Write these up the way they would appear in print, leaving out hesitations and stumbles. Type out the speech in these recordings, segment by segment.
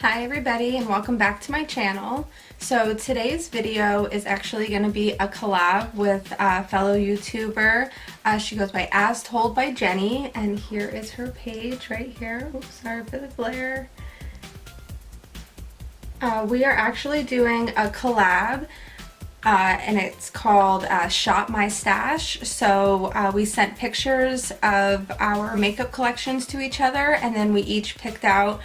Hi everybody and welcome back to my channel. So today's video is actually going to be a collab with a fellow YouTuber. She goes by As Told by Jenny, and here is her page right here. Oops, sorry for the glare. We are actually doing a collab. And it's called Shop My Stash. So we sent pictures of our makeup collections to each other, and then we each picked out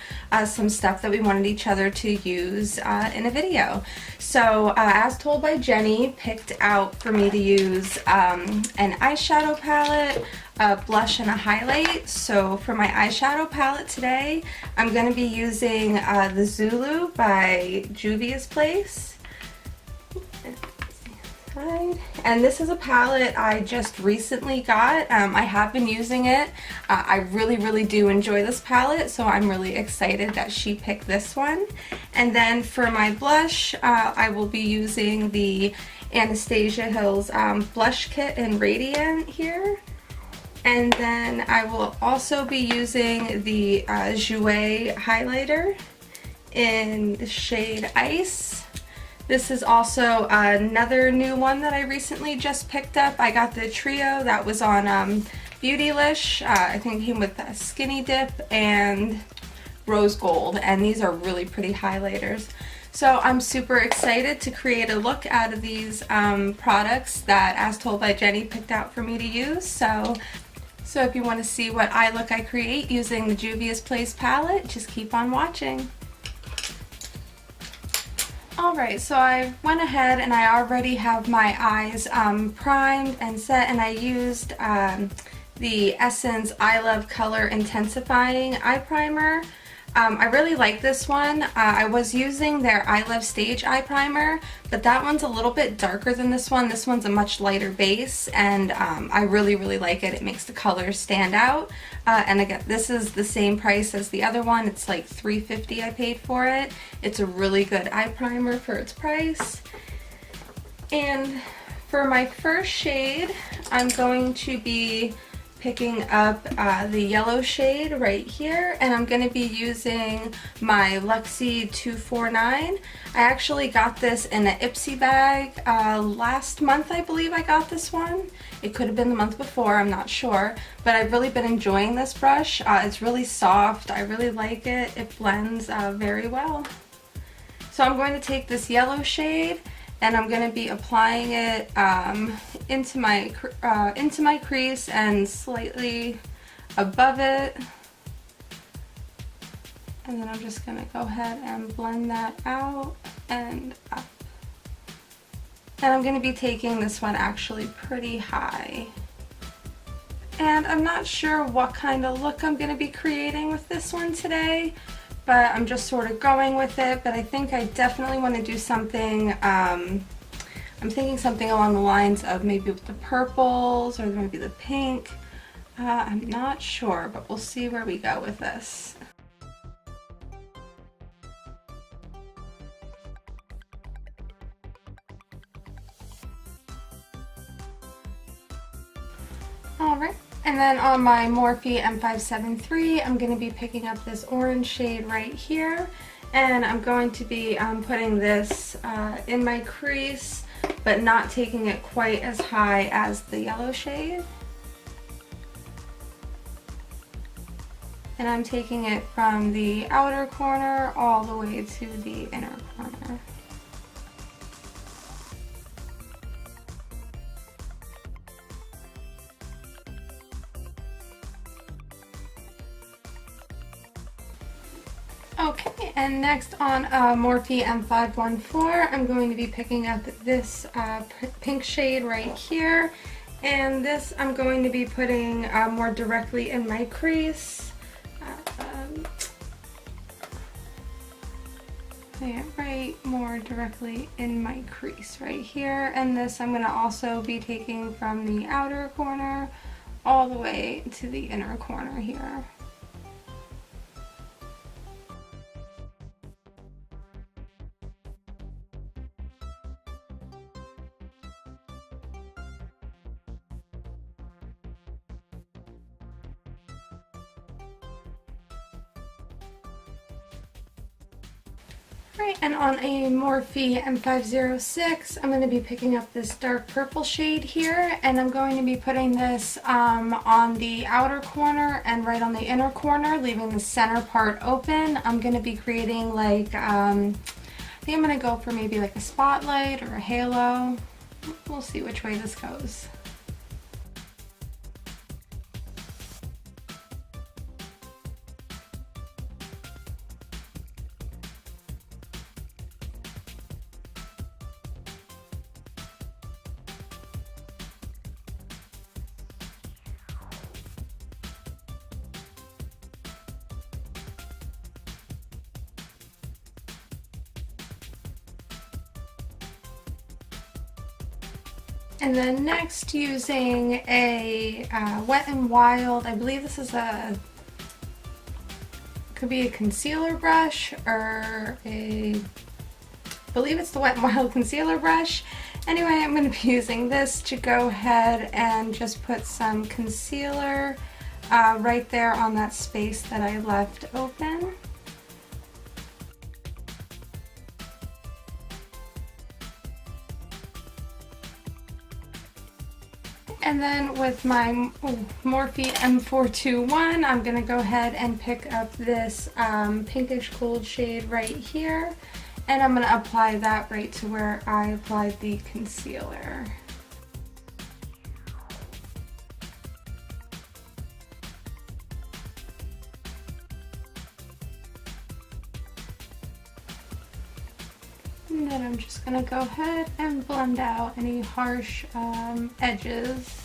some stuff that we wanted each other to use in a video. So As Told by Jenny picked out for me to use an eyeshadow palette, a blush, and a highlight. So for my eyeshadow palette today, I'm going to be using the Zulu by Juvias Place. And this is a palette I just recently got. I have been using it. I really do enjoy this palette, so I'm really excited that she picked this one. And then for my blush, I will be using the Anastasia Hills blush kit in Radiant here. And then I will also be using the Jouer Highlighter in the shade Ice. This is also another new one that I recently just picked up. I got the trio that was on Beautylish. I think it came with a Skinny Dip and Rose Gold, and these are really pretty highlighters. So I'm super excited to create a look out of these products that As Told by Jenny picked out for me to use. So if you want to see what eye look I create using the Juvias Place palette, just keep on watching. Alright, so I went ahead and I already have my eyes primed and set, and I used the Essence I Love Color Intensifying Eye Primer. I really like this one. I was using their I Love Stage Eye Primer, but that one's a little bit darker than this one. This one's a much lighter base, and I really like it. It makes the colors stand out. And again, this is the same price as the other one. It's like $3.50 I paid for it. It's a really good eye primer for its price. And for my first shade, I'm going to be picking up the yellow shade right here, and I'm going to be using my Luxie 249. I actually got this in an Ipsy bag last month, I believe I got this one. It could have been the month before, I'm not sure, but I've really been enjoying this brush. It's really soft, I really like it, it blends very well. So I'm going to take this yellow shade and I'm going to be applying it into my crease and slightly above it. And then I'm just going to go ahead and blend that out and up. And I'm going to be taking this one actually pretty high. And I'm not sure what kind of look I'm going to be creating with this one today, but I'm just sort of going with it. But I think I definitely want to do something, I'm thinking something along the lines of maybe with the purples or maybe the pink. I'm not sure, but we'll see where we go with this. Alright. And then on my Morphe M573, I'm going to be picking up this orange shade right here, and I'm going to be putting this in my crease, but not taking it quite as high as the yellow shade. And I'm taking it from the outer corner all the way to the inner corner. Okay, and next on Morphe M514, I'm going to be picking up this pink shade right here, and this I'm going to be putting more directly in my crease. Right more directly in my crease right here, and this I'm going to also be taking from the outer corner all the way to the inner corner here. Right, and on a Morphe M506, I'm going to be picking up this dark purple shade here, and I'm going to be putting this on the outer corner and right on the inner corner, leaving the center part open. I'm going to be creating like, I think I'm going to go for maybe like a spotlight or a halo. We'll see which way this goes. And then next, using a Wet n Wild, I believe this is could be a concealer brush, or I believe it's the Wet n Wild concealer brush. Anyway, I'm going to be using this to go ahead and just put some concealer right there on that space that I left open. And then with my Morphe M421, I'm going to go ahead and pick up this pinkish gold shade right here, and I'm going to apply that right to where I applied the concealer. And then I'm just going to go ahead and blend out any harsh edges.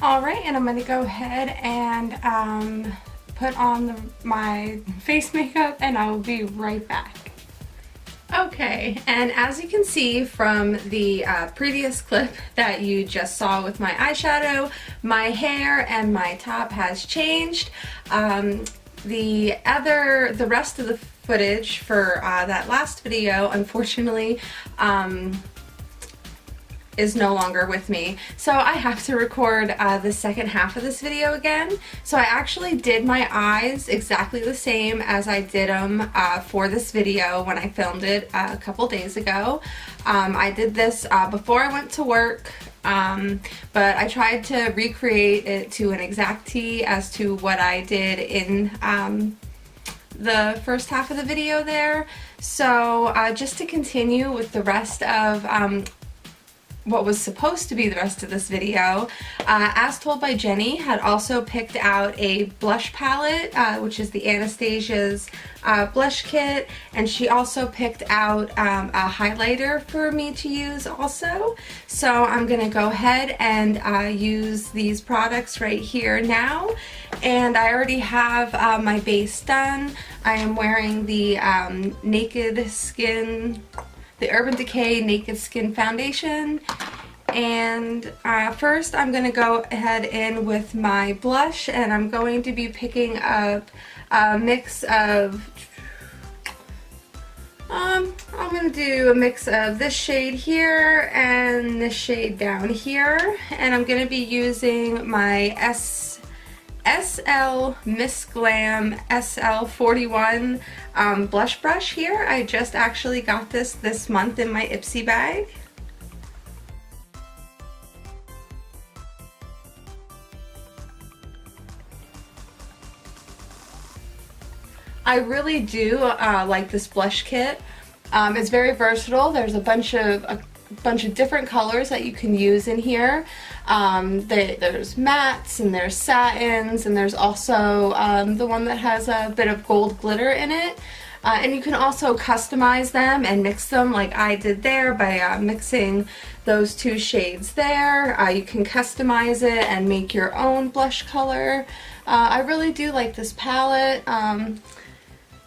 Alright, and I'm going to go ahead and put on my face makeup, and I will be right back. Okay, and as you can see from the previous clip that you just saw with my eyeshadow, my hair and my top has changed. The rest of the footage for that last video, unfortunately, is no longer with me, so I have to record the second half of this video again. So I actually did my eyes exactly the same as I did them for this video when I filmed it a couple days ago. I did this before I went to work, but I tried to recreate it to an exactity as to what I did in the first half of the video there. So just to continue with the rest of what was supposed to be the rest of this video, As Told by Jenny had also picked out a blush palette, which is the Anastasia's blush kit, and she also picked out a highlighter for me to use also. So I'm going to go ahead and use these products right here now, and I already have my base done. I am wearing the the Urban Decay Naked Skin Foundation, and first I'm going to go ahead in with my blush, and I'm going to be picking up a mix of, I'm going to do a mix of this shade here and this shade down here, and I'm going to be using my SL Miss Glam SL41 blush brush here. I just actually got this month in my Ipsy bag. I really do like this blush kit. It's very versatile. There's a bunch of different colors that you can use in here. There's mattes and there's satins, and there's also the one that has a bit of gold glitter in it. And you can also customize them and mix them like I did there by mixing those two shades there. You can customize it and make your own blush color. I really do like this palette.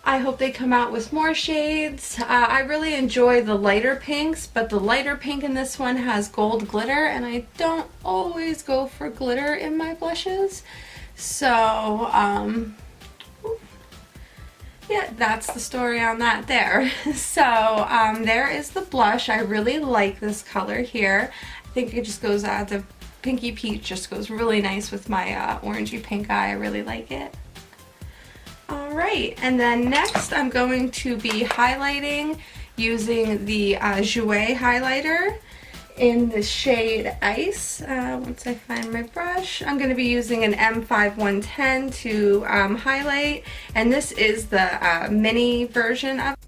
I hope they come out with more shades. I really enjoy the lighter pinks, but the lighter pink in this one has gold glitter, and I don't always go for glitter in my blushes. So, yeah, that's the story on that there. So, there is the blush. I really like this color here. I think it just goes to pinky peach just goes really nice with my orangey pink eye. I really like it. Alright, and then next I'm going to be highlighting using the Jouer Highlighter in the shade Ice. Once I find my brush, I'm going to be using an M5110 to highlight, and this is the mini version of it.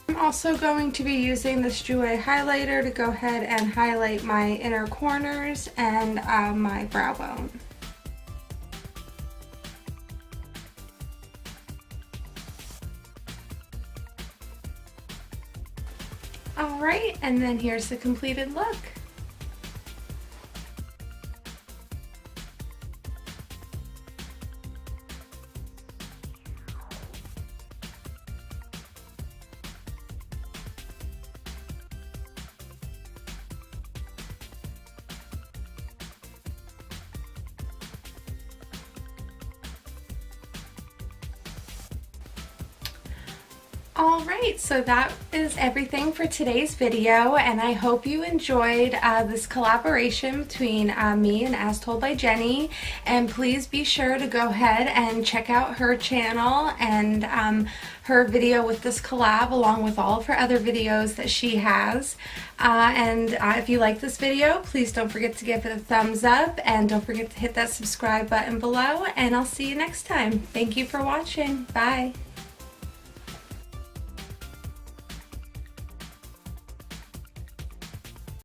I'm also going to be using this Jouer highlighter to go ahead and highlight my inner corners and my brow bone. Alright, and then here's the completed look. Alright, so that is everything for today's video, and I hope you enjoyed this collaboration between me and As Told by Jenny, and please be sure to go ahead and check out her channel and her video with this collab along with all of her other videos that she has. If you like this video, please don't forget to give it a thumbs up, and don't forget to hit that subscribe button below, and I'll see you next time. Thank you for watching. Bye!